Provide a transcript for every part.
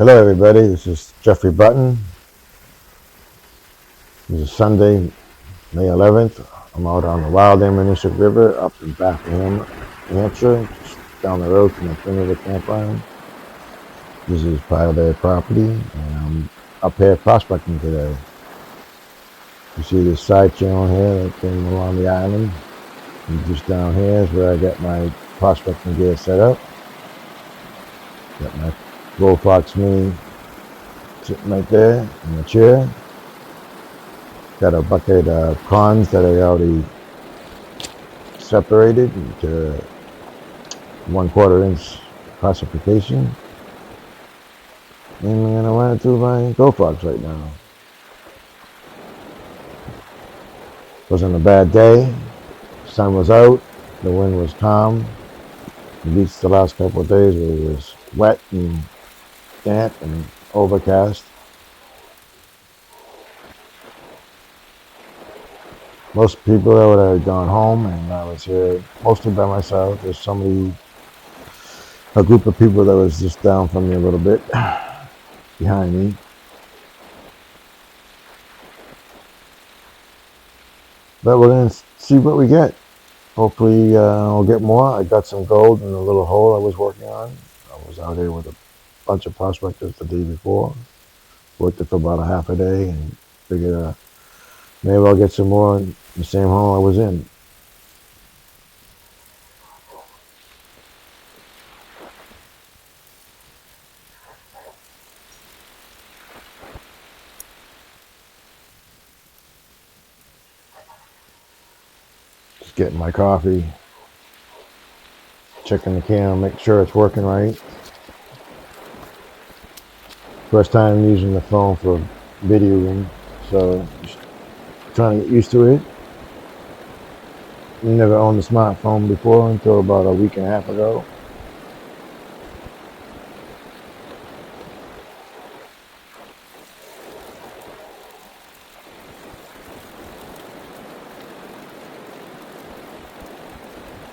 Hello everybody, this is Jeffrey Button. This is Sunday, May 11th. I'm out on the Wild Ammonoosuc River up in Bethlehem, New Hampshire, just down the road from the Twin River Campground. This is part of their property, and I'm up here prospecting today. You see this side channel here that came along the island, and just down here is where I got my prospecting gear set up. Got my Goldprospecting mini sitting right there in the chair. Got a bucket of prawns that I already separated into 1/4 inch classification. And I'm going to run it through my GoFox right now. Wasn't a bad day. Sun was out. The wind was calm. It beats the last couple of days where it was wet and damp and overcast. Most people that would have gone home, and I was here mostly by myself. There's a group of people that was just down from me a little bit behind me. But we're going to see what we get. Hopefully I'll get more. I got some gold in the little hole I was working on. I was out here with a bunch of prospectors the day before. Worked it for about a half a day and figured maybe I'll get some more in the same hole I was in. Just getting my coffee, checking the camera, make sure it's working right. First time using the phone for videoing, so just trying to get used to it. Never owned a smartphone before until about a week and a half ago.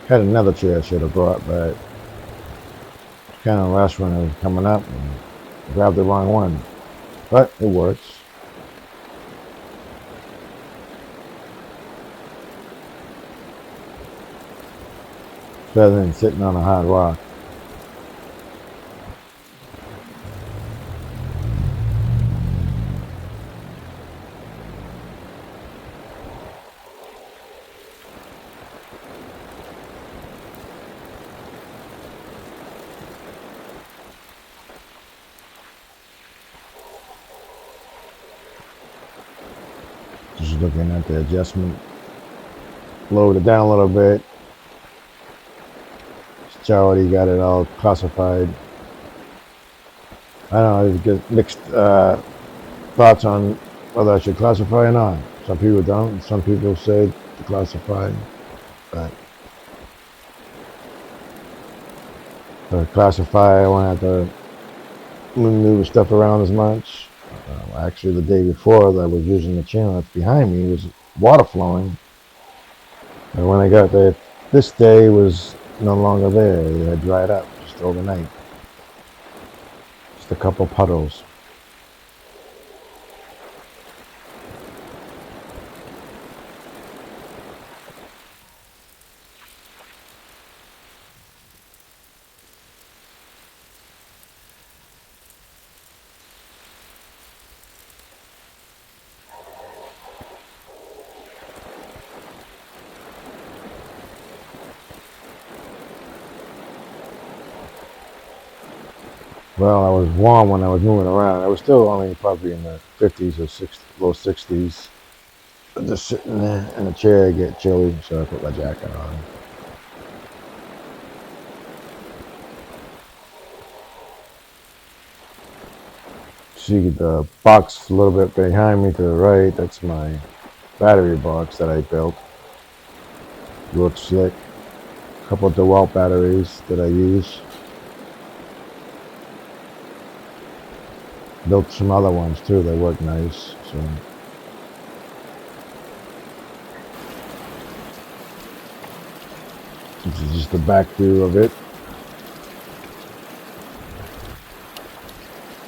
Had another chair I should have brought, but kind of rushed when it was coming up and grabbed the wrong one. But it works. Better than sitting on a hard rock. Just looking at the adjustment. Lowered it down a little bit. It's already got it all classified. I don't know, I get mixed thoughts on whether I should classify or not. Some people don't, some people say to classify, but to classify I won't have to move stuff around as much. Actually, the day before that I was using the channel that's behind me was water flowing. And when I got there, this day was no longer there. It had dried up just overnight. Just a couple puddles. Well, I was warm when I was moving around. I was still only probably in the 50s or low 60s. I'm just sitting there in a chair, get chilly, so I put my jacket on. See the box a little bit behind me to the right. That's my battery box that I built. Looks slick. A couple of DeWalt batteries that I use. Built some other ones too, they work nice. So this is just the back view of it.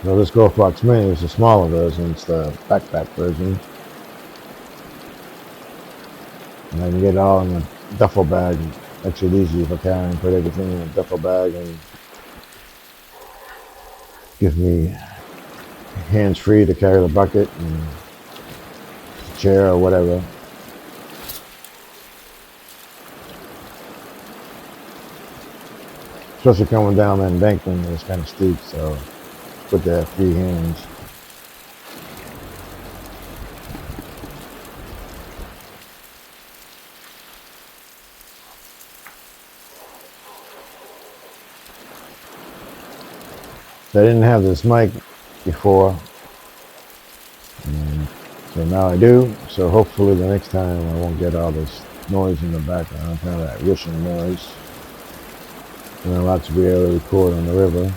So this GoFox Mini is the smaller version. It's the backpack version. And I can get it all in a duffel bag. Makes it easy for carrying. Put everything in a duffel bag and gives me hands free to carry the bucket and the chair or whatever. Especially coming down the embankment, it's kind of steep, so put that free hands. I didn't have this mic before, and so now I do. So hopefully the next time I won't get all this noise in the background, kind of that rushing noise. And I'm about to be able to record on the river.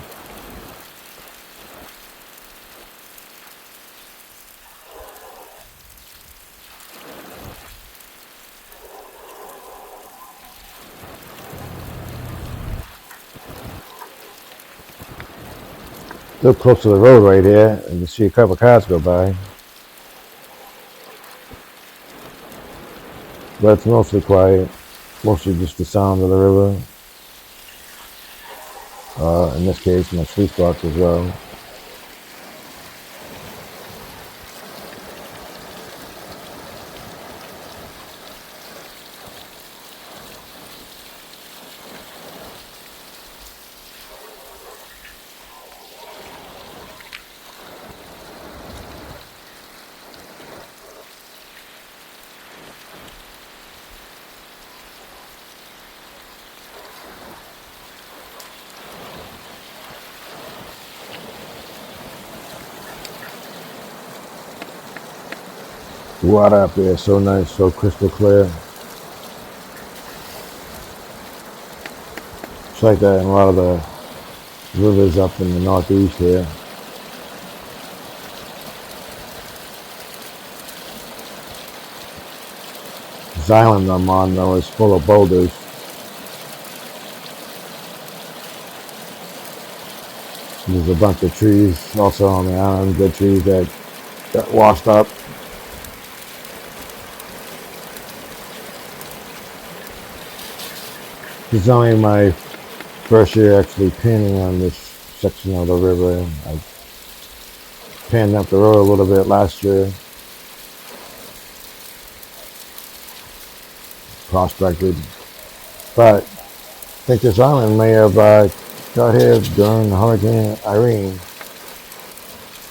Still close to the road right here. You can see a couple cars go by. But it's mostly quiet. Mostly just the sound of the river. In this case, my sweet spots as well. The water up there is so nice, so crystal clear. It's like that in a lot of the rivers up in the northeast here. This island I'm on, though, is full of boulders. There's a bunch of trees also on the island, good trees that got washed up. This is only my first year actually panning on this section of the river. I panned up the road a little bit last year. Prospected. But I think this island may have got here during Hurricane Irene.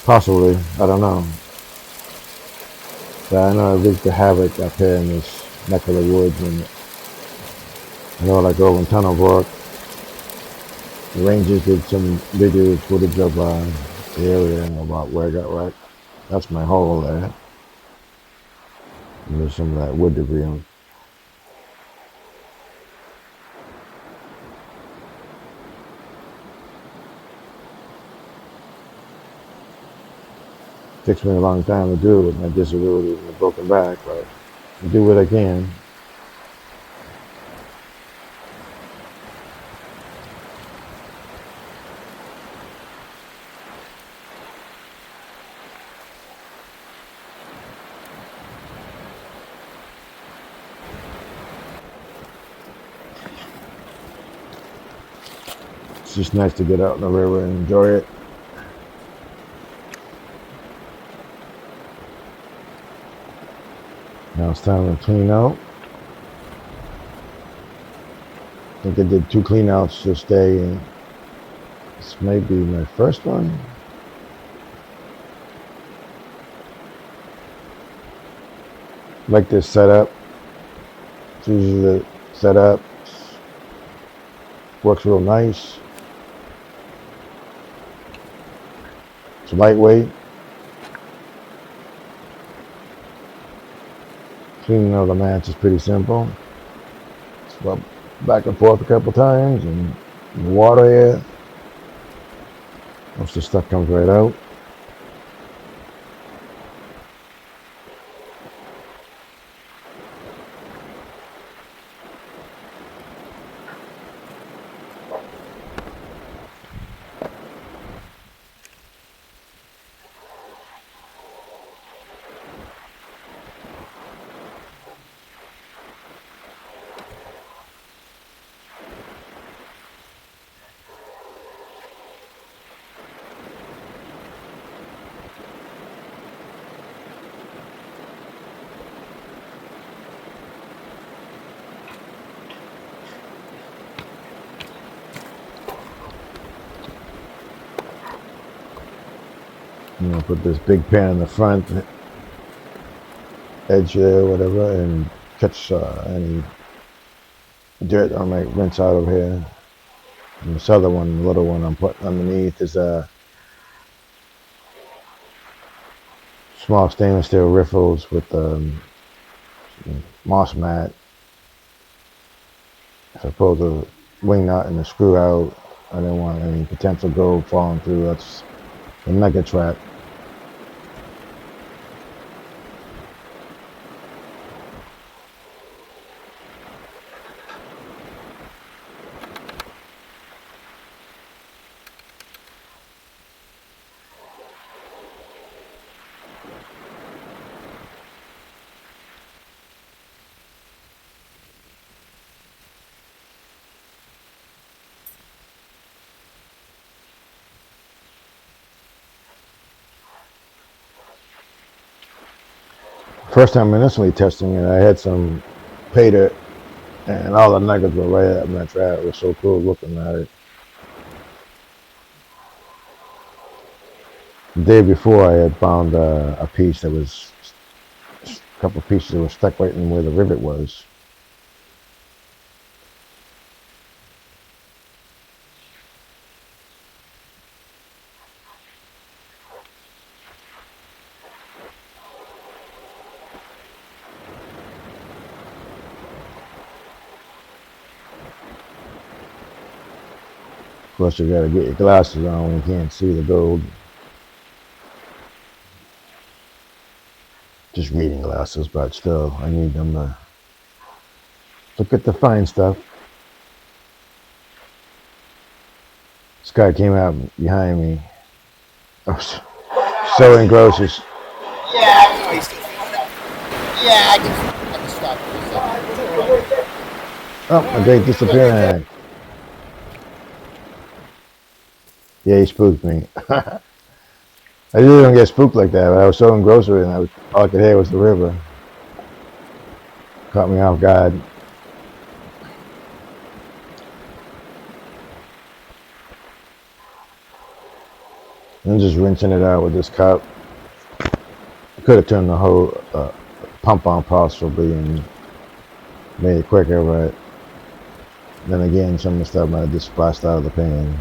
Possibly. I don't know. But I know it wreaked the havoc up here in this neck of the woods. And I know, like over in Tunnel Brook, the Rangers did some video footage of the area and about where it got wrecked. That's my hole there. And there's some of that wood debris on. Takes me a long time to do with my disability and a broken back, but I do what I can. It's just nice to get out in the river and enjoy it. Now it's time to clean out. I think I did 2 cleanouts this day, and this may be my first one. Like this setup. It's usually the setup. Works real nice. It's lightweight. Cleaning all the mats is pretty simple. Swap back and forth a couple times, and the water here, most of the stuff comes right out. Put this big pan in the front edge there, whatever, and catch any dirt I might rinse out of here. And this other one, the little one I'm putting underneath, is a small stainless steel riffles with moss mat. If I pull the wing nut and the screw out, I didn't want any potential gold falling through. That's the mega trap. First time initially testing it, I had some pay dirt, and all the nuggets were right up in that trap. It was so cool looking at it. The day before, I had found a piece that was, a couple of pieces that were stuck right in where the rivet was. Of course, you gotta get your glasses on when you can't see the gold. Just reading glasses, but still, I need them to look at the fine stuff. This guy came out behind me. I was so engrossed. Yeah, I can still feeling it. Yeah, I can stop for a second. Oh, my date disappeared. Yeah, he spooked me. I usually don't get spooked like that, but I was so engrossed with it, and all I could hear was the river. Caught me off guard. I'm just rinsing it out with this cup. I could have turned the whole pump on possibly and made it quicker, but then again, some of the stuff might have just splashed out of the pan.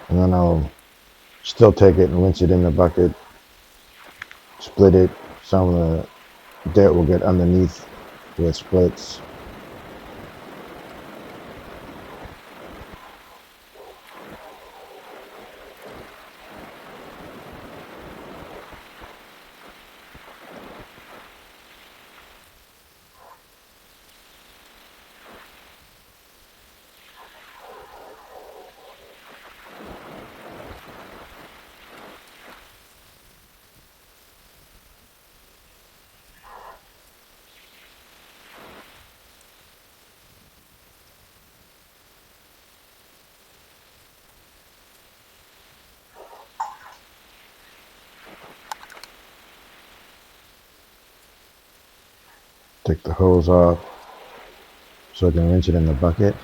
And then I'll still take it and rinse it in the bucket, split it. Some of the dirt will get underneath where it splits. Take the hose off so I can rinse it in the bucket.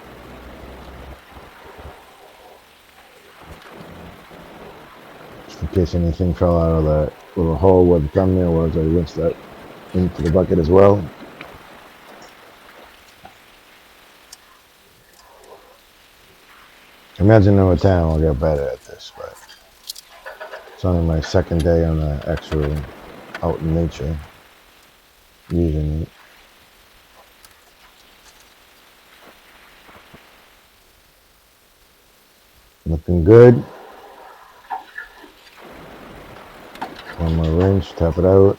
Just in case anything fell out of that little hole where the thumbnail was, I rinsed that into the bucket as well. Imagine in a town I'll get better at this, but it's only my second day on the actual out in nature using it. Looking good. One more rinse, tap it out.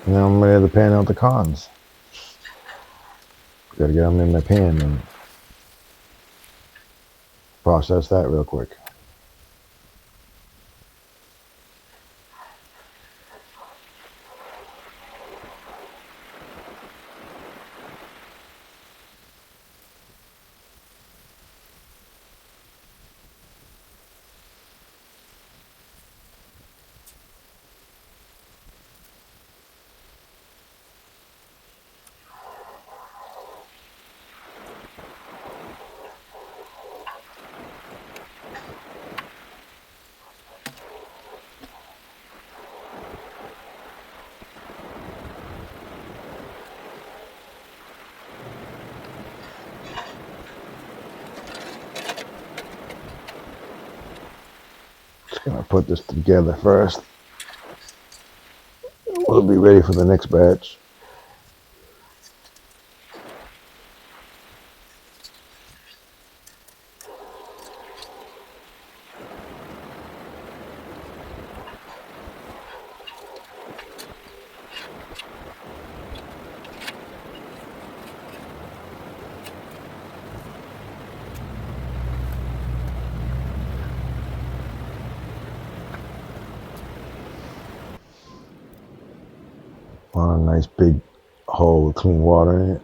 And now I'm ready to pan out the cons. Gotta get them in my pan and process that real quick. Just gonna put this together first. We'll be ready for the next batch. Find a nice big hole with clean water in it.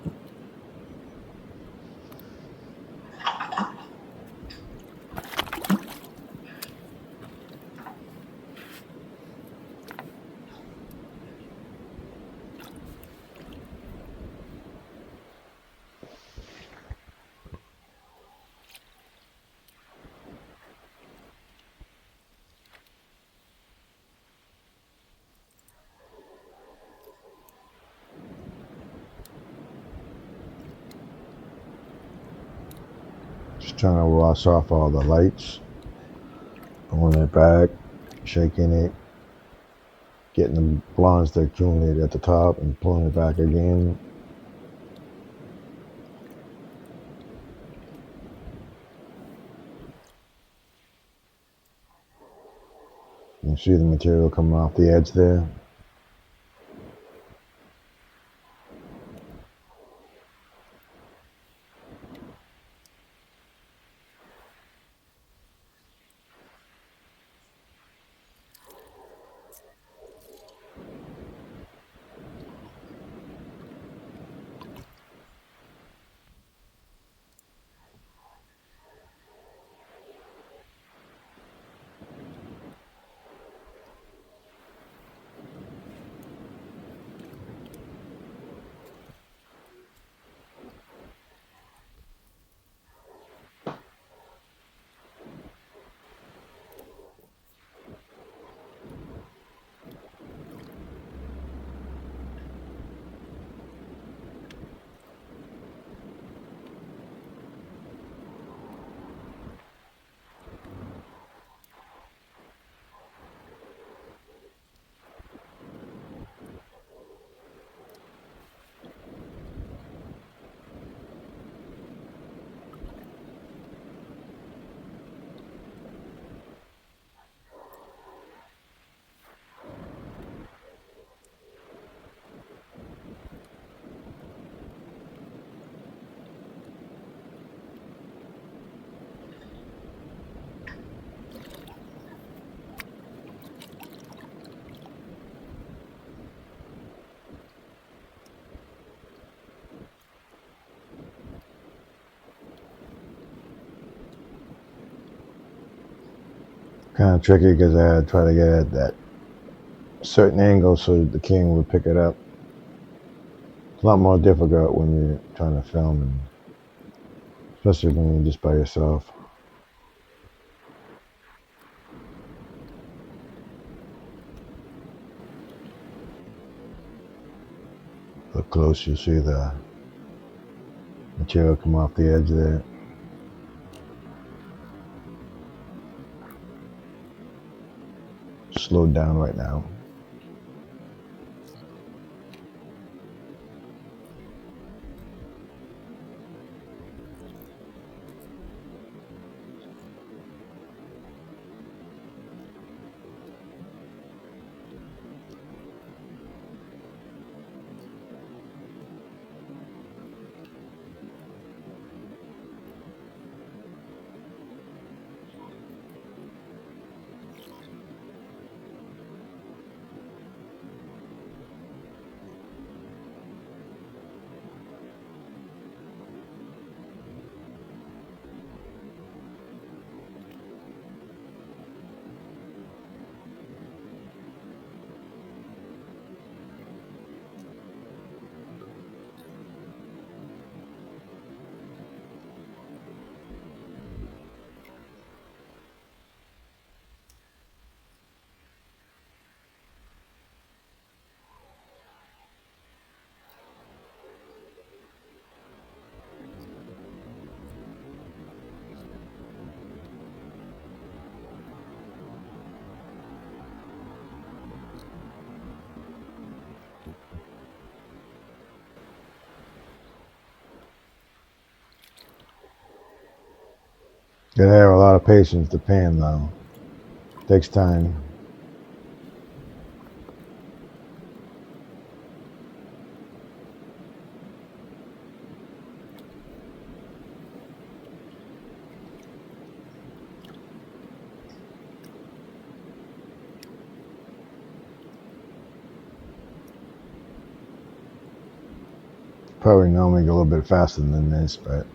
Just trying to wash off all the lights. Pulling it back, shaking it, getting the blondes that accumulated at the top and pulling it back again. You can see the material coming off the edge there. Kind of tricky because I had to try to get at that certain angle so the king would pick it up. It's a lot more difficult when you're trying to film, and especially when you're just by yourself. Look close, you'll see the material come off the edge there. Slowed down right now. Gotta have a lot of patience to pan though. Takes time. Probably normally go a little bit faster than this, but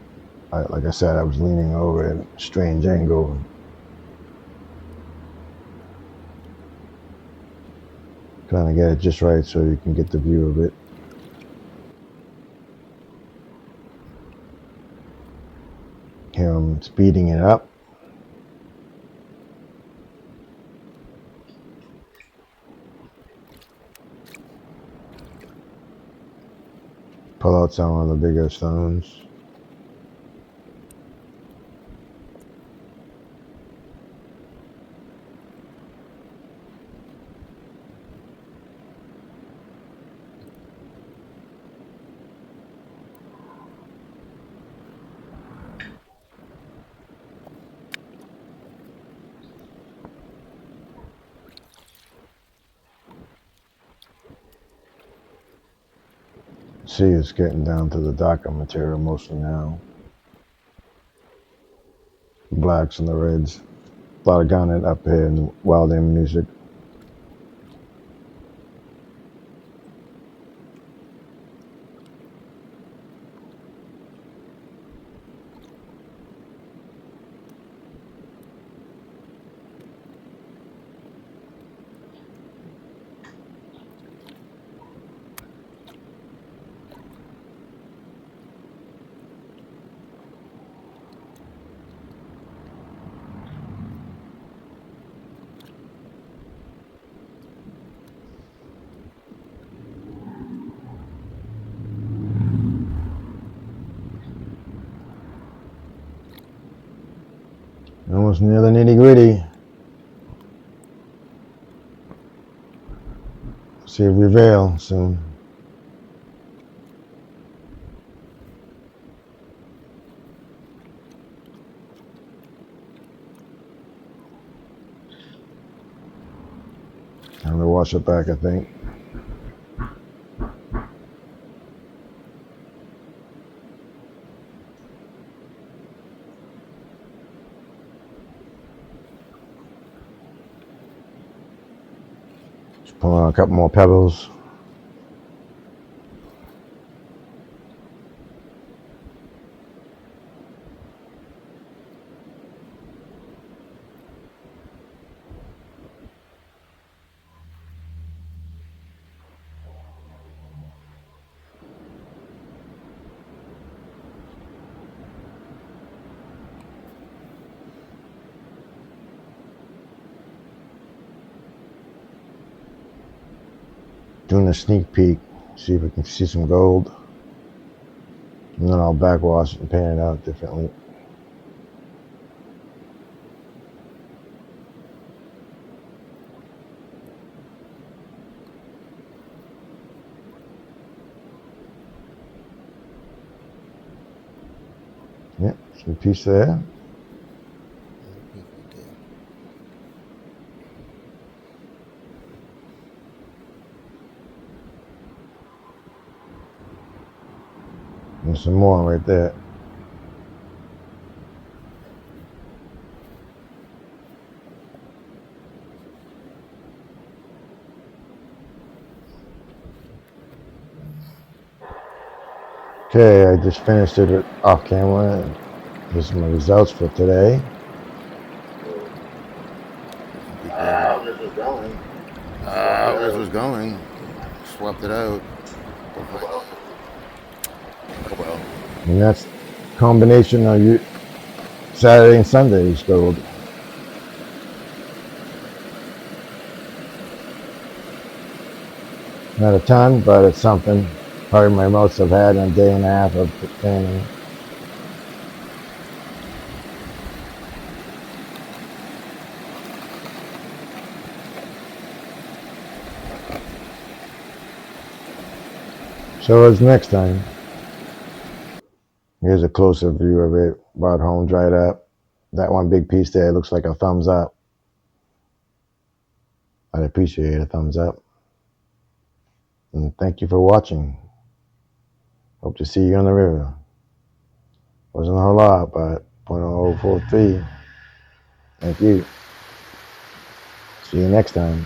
like I said, I was leaning over at a strange angle. Trying to get it just right so you can get the view of it. Here I'm speeding it up. Pull out some of the bigger stones. See, it's getting down to the darker material mostly now. The blacks and the reds. A lot of garnet up here in Wild Ammonoosuc. Almost near the nitty gritty. See if we veil soon. Time to wash it back, I think. Just pull out a couple more pebbles. Doing a sneak peek, see if we can see some gold. And then I'll backwash it and pan it out differently. Yep, some piece there. And some more right there. Okay, I just finished it off camera. Here's my results for today. How's this was going? This was going. Swept it out. Oh well. And that's combination of you Saturday and Sunday's gold. Not a ton, but it's something. Probably my most I've had in a day and a half of panning. So it's next time. Here's a closer view of it. Brought home dried up. That one big piece there looks like a thumbs up. I'd appreciate a thumbs up. And thank you for watching. Hope to see you on the river. Wasn't a whole lot, but 0.0043. Thank you. See you next time.